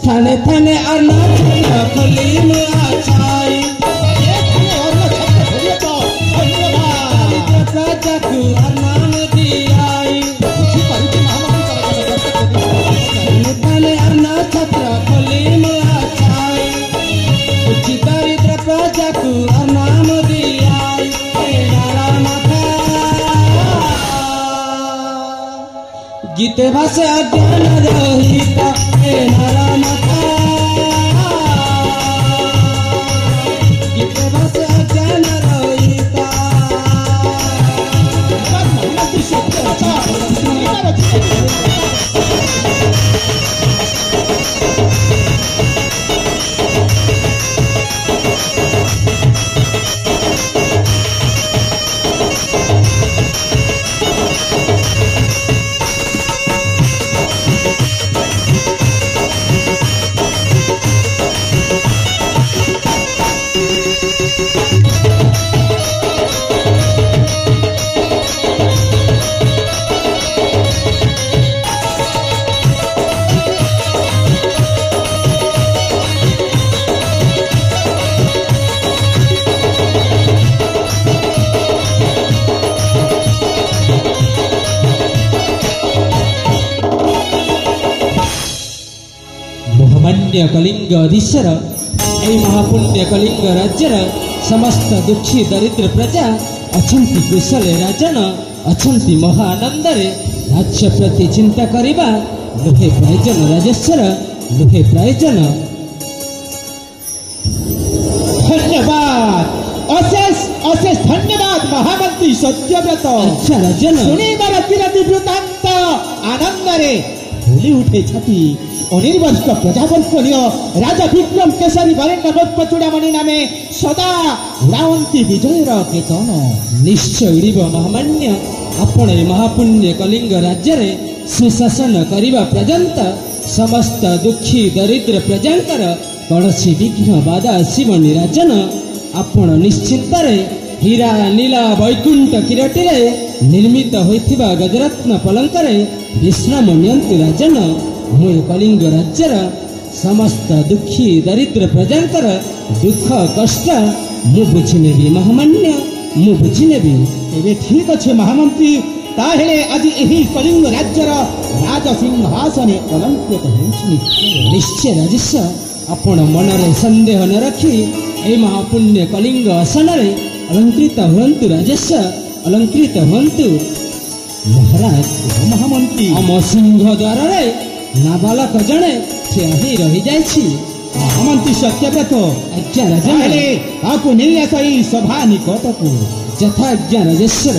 थाने थाने अरना छत्र खोली में छाई प्रजा को अरनाम दियाई थाने अरना छत्र खोली में छाई कुछ दरिद्र प्रजा को अरनाम दियाई गीते भाषे अज्ञान रहिता नारा माता गीते भाषे अज्ञान रहिता कलिंग अधीश्वर ए महापुण्य कलिंग राज्यर समस्त दुखी दरिद्र प्रजा अछंती कुशल राजन अछंती महानंदरे राज्य प्रति चिंता करिबा लुहे प्रयोजन राजेश्वर लुहे प्रयोजन। धन्यवाद अशेष अशेष धन्यवाद महामंत्री सत्यव्रत। अच्छा राजन शुणिबार किरति वृत्तांत आनंदरे भूली उठे छाती अनिर्वस्त प्रजावंशनीय राजा विक्रम केसरी वरेण्य पचुड़ामणि नामे सदा उड़ावंती विजयर केतन निश्चय उड़ीब महामान्य आपण महापुण्य कलिंग राज्य रे सुशासन करने पर्यंत समस्त दुखी दरिद्र प्रजांकर कौनसी विघ्न बाधा आसबनी राजन आपण निश्चिंत हीरा नीला वैकुंठ किरटी निर्मित होइथिबा गजरत्न पलंक विश्राम नियंतु राजन। मु कलिंग राज्यर समस्त दुखी दरिद्र प्रजांकर दुख कष्ट मु बुझिनेबी महामान्य मु बुझिनेबी। एबे ठीक अच्छे महामंत्री ताहेले आज एही कलिंग राज्यर राजसिंहासन अलंकृत होउछि। निश्चय राजेश्वर आपण मनरे संदेह न रखी ए महापुण्य कलिंग आसन अलंकृत हुंतु राजेश्वर अलंकृत हुंतु। महाराज महामंत्री आम सिंह द्वार नाबालक जड़े ठिया ही रही जाइछि। महामंत्री सत्यव्रत आज्ञा राजा ताकू नहीं आसई सभा निकट को यथा आज्ञा राजेश्वर।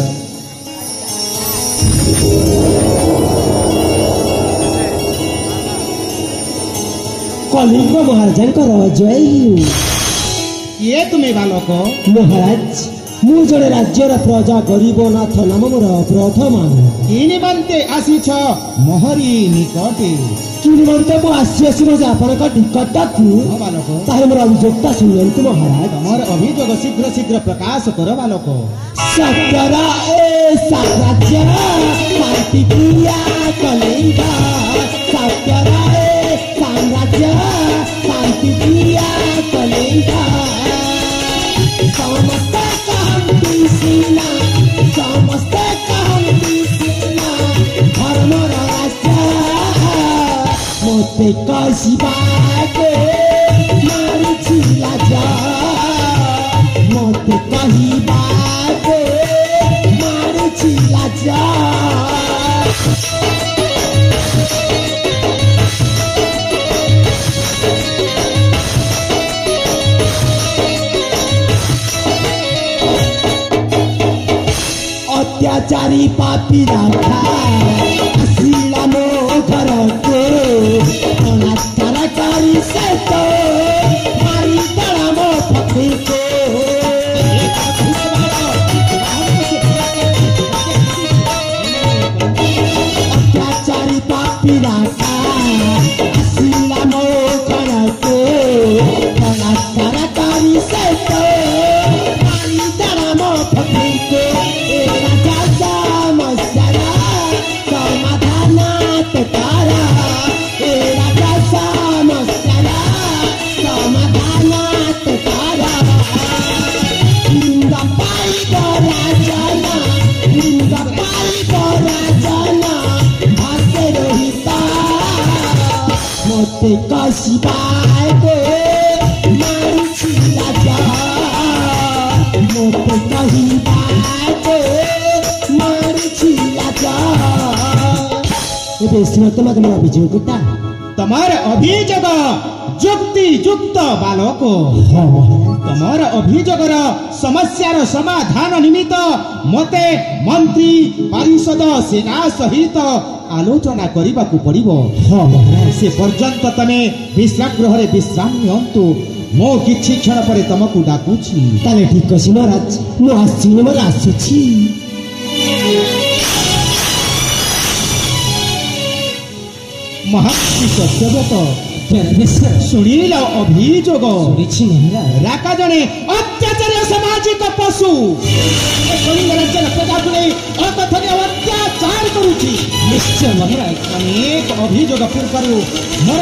कलिंग महाराज जय ये तुम्हें बालक महाराज मु जड़े राज्यर प्रजा गरीब नाथ नाम मोर प्रथम निमंते आसीछ महरी निकटे कि निमंते मु आसी आपनक निकटकू बालक ताहे मोर अभियोगता सुनंतु महाराज। तमर अभियोग शीघ्र शीघ्र प्रकाश कर बालक। सकरा ए साम्राज्य शांति प्रिया कलिंग सकरा ए साम्राज्य शांति प्रिया कलिंग समस्त समस्त धर्मर मते कहबाके मारुछि लाजा मते कहबाके मारुछि लाजा। अत्याचारी पापी राखा आसिला मो घर को अनाचारकारी से तो मारी तड़ा मो पति को अत्याचारी पापी राखा आसिला मो घर को अनाचारकारी से तो मारी तड़ा मो पति को समाधान तारा ମୋତେ କହିବାରେ ମାରୁଛି ରାଜା ମୋତେ କହିବାରେ ମାରୁଛି ରାଜା ଏବେ ଶୁଣ ତମ ଅଭିଯୋଗଟା तमर अभियोग जुक्ति युक्त बालक तमर अभियोगर समस्यार समाधान निमित्त मते मंत्री परिषद सेना सहित आलोचना करने को पड़िबो से पर्यंत तमे विश्राम गृह विश्राम नियंतु मो किछि क्षण पर तुमको डाकुछि ताले ठीक अछि महाराज मु आसी नंबर आसुछि महर्षि सत्यव्रत राजेश्वर सुनील अभियोग ଶୁଣିଛି ମହାରାଜ राका जने अत्याचारी सामाजिक पशु कलिंग राज्य प्रजा को नहीं अकथनीय अत्याचार करुछि ନିଶ୍ଚୟ ମହାରାଜ अनेक अभियोग पूर्व मोर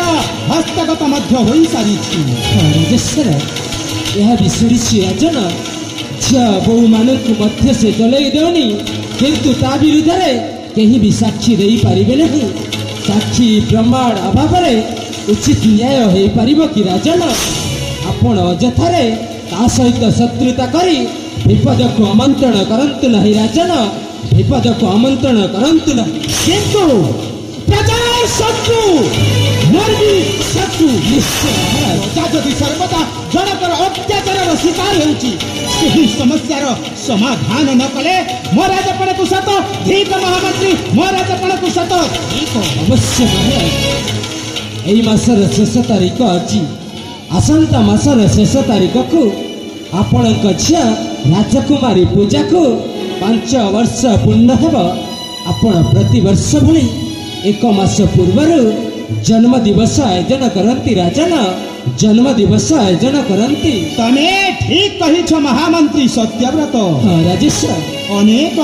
हस्तगत मध्य होई सारिछि ରାଜେଶ୍वर ଏହା ବି ଶୁଣିଛି ରାଜନ ଝିଅ ବୋହୂମାନଙ୍କୁ ମଧ୍ୟ ସେ ଜଳେଇ ଦେଉନି କିନ୍ତୁ ତା ବିରୁଦ୍ଧରେ କେହି ବି ସାକ୍ଷୀ ଦେଇପାରିବେ ନାହିଁ ସାକ୍ଷୀ ପ୍ରମାଣ ଅଭାବରେ ଉଚିତ ନ୍ୟାୟ ହେଇପାରିବ କି ରାଜନ ଆପଣ ଅଯଥାରେ ତା ସହିତ ଶତ୍ରୁତା କରି ବିପଦକୁ ଆମନ୍ତ୍ରଣ କରନ୍ତୁ ନାହିଁ ରାଜନ ବିପଦକୁ ଆମନ୍ତ୍ରଣ କରନ୍ତୁ ନାହିଁ किंतु प्रजा शत्रु मर्दी शत्रु ନିଶ୍ଚୟ ମହାରାଜ प्रजा जदि सर्वदा जनकर अत्याचार शिकार होउछि ସେହି ସମସ୍ୟାର ସମାଧାନ ନ କଲେ ମୋ ରାଜପଣକୁ ସତ ଠିକ ମହାମନ୍ତ୍ରୀ ମୋ ରାଜପଣକୁ ସତ ଠିକ ଅବଶ୍ୟ ମହାରାଜ ଏହି ମାସର ଶେଷ ତାରିଖ ଅଛି ଆସନ୍ତା ମାସର ଶେଷ ତାରିଖକୁ ଆପଣଙ୍କ ଝିଅ ରାଜକୁମାରୀ ପୂଜାକୁ 5 ବର୍ଷ ପୂର୍ଣ୍ଣ ହେବ ଆପଣ ପ୍ରତିବର୍ଷ ଭଳି 1 ମାସ ପୂର୍ବରୁ ଜନ୍ମ ଦିବସ ଆୟୋଜନ କରନ୍ତି ରାଜନ ଜନ୍ମ ଦିବସ ଆୟୋଜନ କରନ୍ତି ତମେ ଠିକ କହିଛ ମହାମନ୍ତ୍ରୀ ସତ୍ୟବ୍ରତ ହଁ ରାଜେଶ୍ୱର ଅନେକ